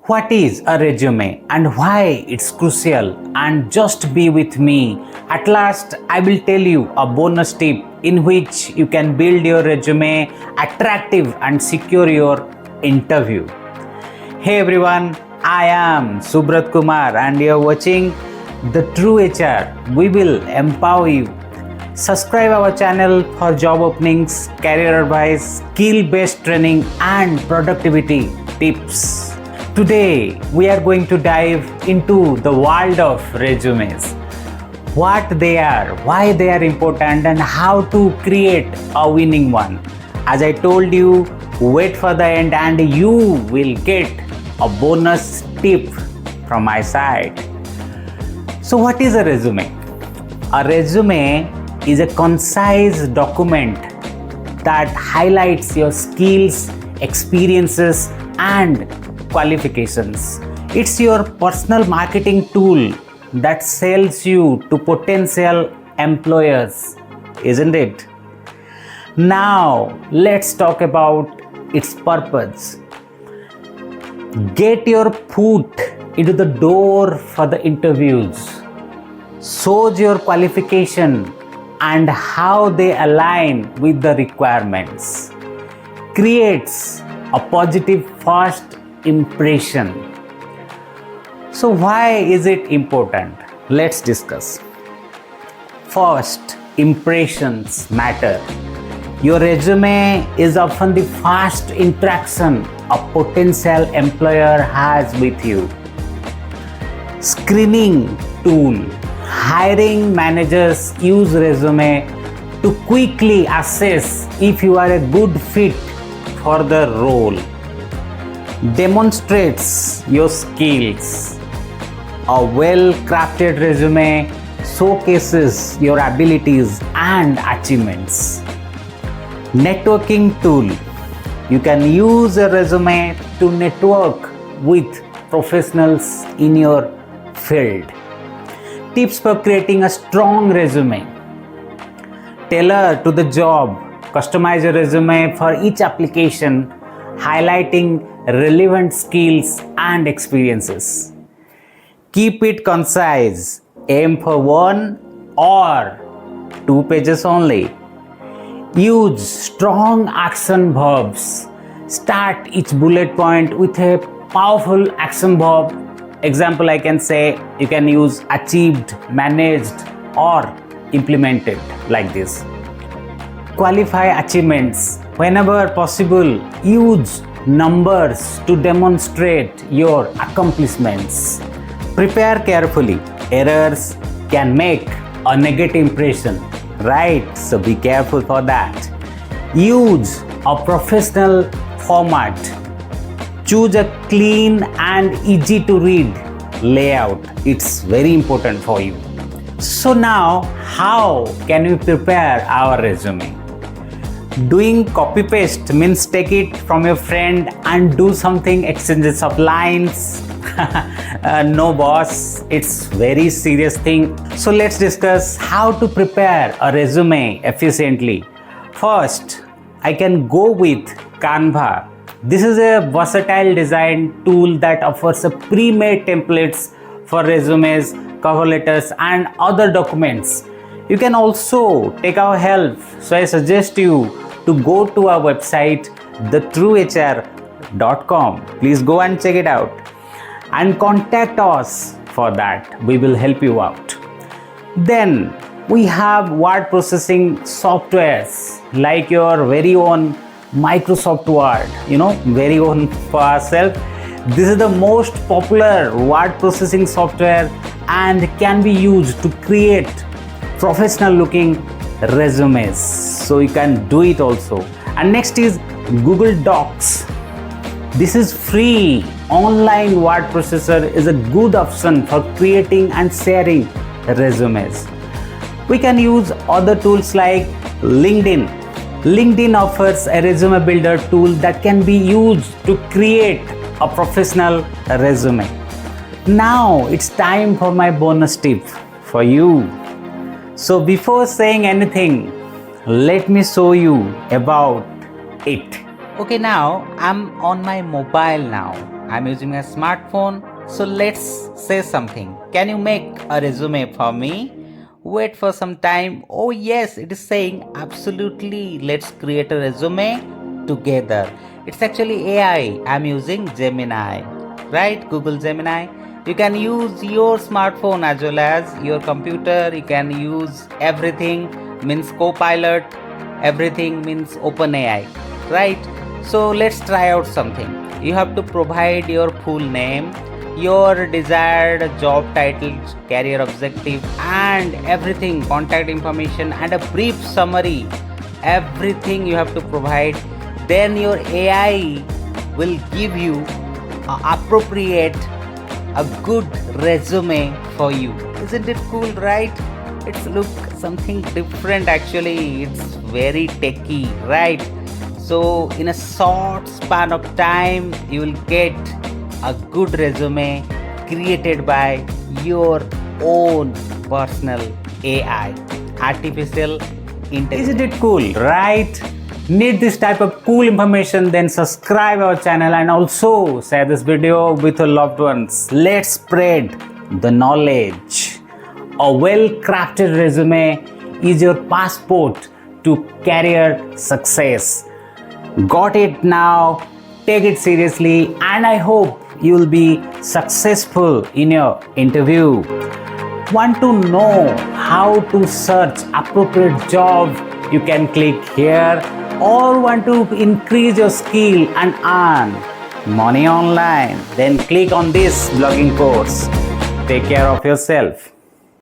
What is a resume and why it's crucial? And just be with me. At last, I will tell you a bonus tip in which you can build your resume attractive and secure your interview. Hey everyone, I am Subrat Kumar and you're watching The True HR. We will empower you. Subscribe our channel for job openings, career advice, skill-based training and productivity tips. Today, we are going to dive into the world of resumes. What they are, why they are important and how to create a winning one. As I told you, wait for the end and you will get a bonus tip from my side. So what is a resume? A resume is a concise document that highlights your skills, experiences and qualifications. It's your personal marketing tool that sells you to potential employers, isn't it? Now, let's talk about its purpose. Get your foot into the door for the interviews. Shows your qualification and how they align with the requirements. Creates a positive first impression. So why is it important? Let's discuss. First, impressions matter. Your resume is often the first interaction a potential employer has with you. Screening tool. Hiring managers use resume to quickly assess if you are a good fit for the role. Demonstrates your skills. A well-crafted resume showcases your abilities and achievements. Networking tool. You can use a resume to network with professionals in your field. Tips for creating a strong resume. Tailor to the job. Customize your resume for each application, highlighting relevant skills and experiences. Keep it concise. Aim for 1 or 2 pages only. Use strong action verbs. Start each bullet point with a powerful action verb. Example, I can say you can use achieved, managed or implemented like this. Qualify achievements. Whenever possible, use numbers to demonstrate your accomplishments. Prepare carefully. Errors can make a negative impression, right? So be careful for that. Use a professional format. Choose a clean and easy to read layout. It's very important for you. So now, how can we prepare our resume? Doing copy paste means take it from your friend and do something exchanges of lines. No boss, it's very serious thing. So let's discuss how to prepare a resume efficiently. First, I can go with Canva. This is a versatile design tool that offers a pre-made templates for resumes, cover letters and other documents. You can also take our help. So I suggest you to go to our website thetruehr.com. Please go and check it out and contact us for that. We will help you out. Then we have word processing softwares like your very own Microsoft Word, very own for ourselves. This is the most popular word processing software and can be used to create professional looking resumes. So you can do it also. And next is Google Docs. This is free online word processor is a good option for creating and sharing resumes. We can use other tools like LinkedIn. LinkedIn offers a resume builder tool that can be used to create a professional resume. Now it's time for my bonus tip for you. So before saying anything, let me show you about it. Okay, now I'm on my mobile now I'm using a smartphone. So let's say something. Can you make a resume for me? Wait for some time. Oh, yes, it is saying absolutely. Let's create a resume together. It's actually AI. I'm using Gemini, right? Google Gemini. You can use your smartphone as well as your computer. You can use everything, means Copilot, everything means OpenAI, right? So let's try out something. You have to provide your full name, your desired job title, career objective, and everything, contact information, and a brief summary. Everything you have to provide. Then your AI will give you appropriate a good resume for you. Isn't it cool, right? It's look something different actually. It's very techy, right? So in a short span of time, you will get a good resume created by your own personal AI, artificial intelligence. Isn't it cool, right? Need this type of cool information? Then subscribe our channel and also share this video with your loved ones. Let's spread the knowledge. A well-crafted resume is your passport to career success. Got it now? Take it seriously, and I hope you will be successful in your interview. Want to know how to search appropriate job? You can click here. Or want to increase your skill and earn money online? Then click on this blogging course. Take care of yourself.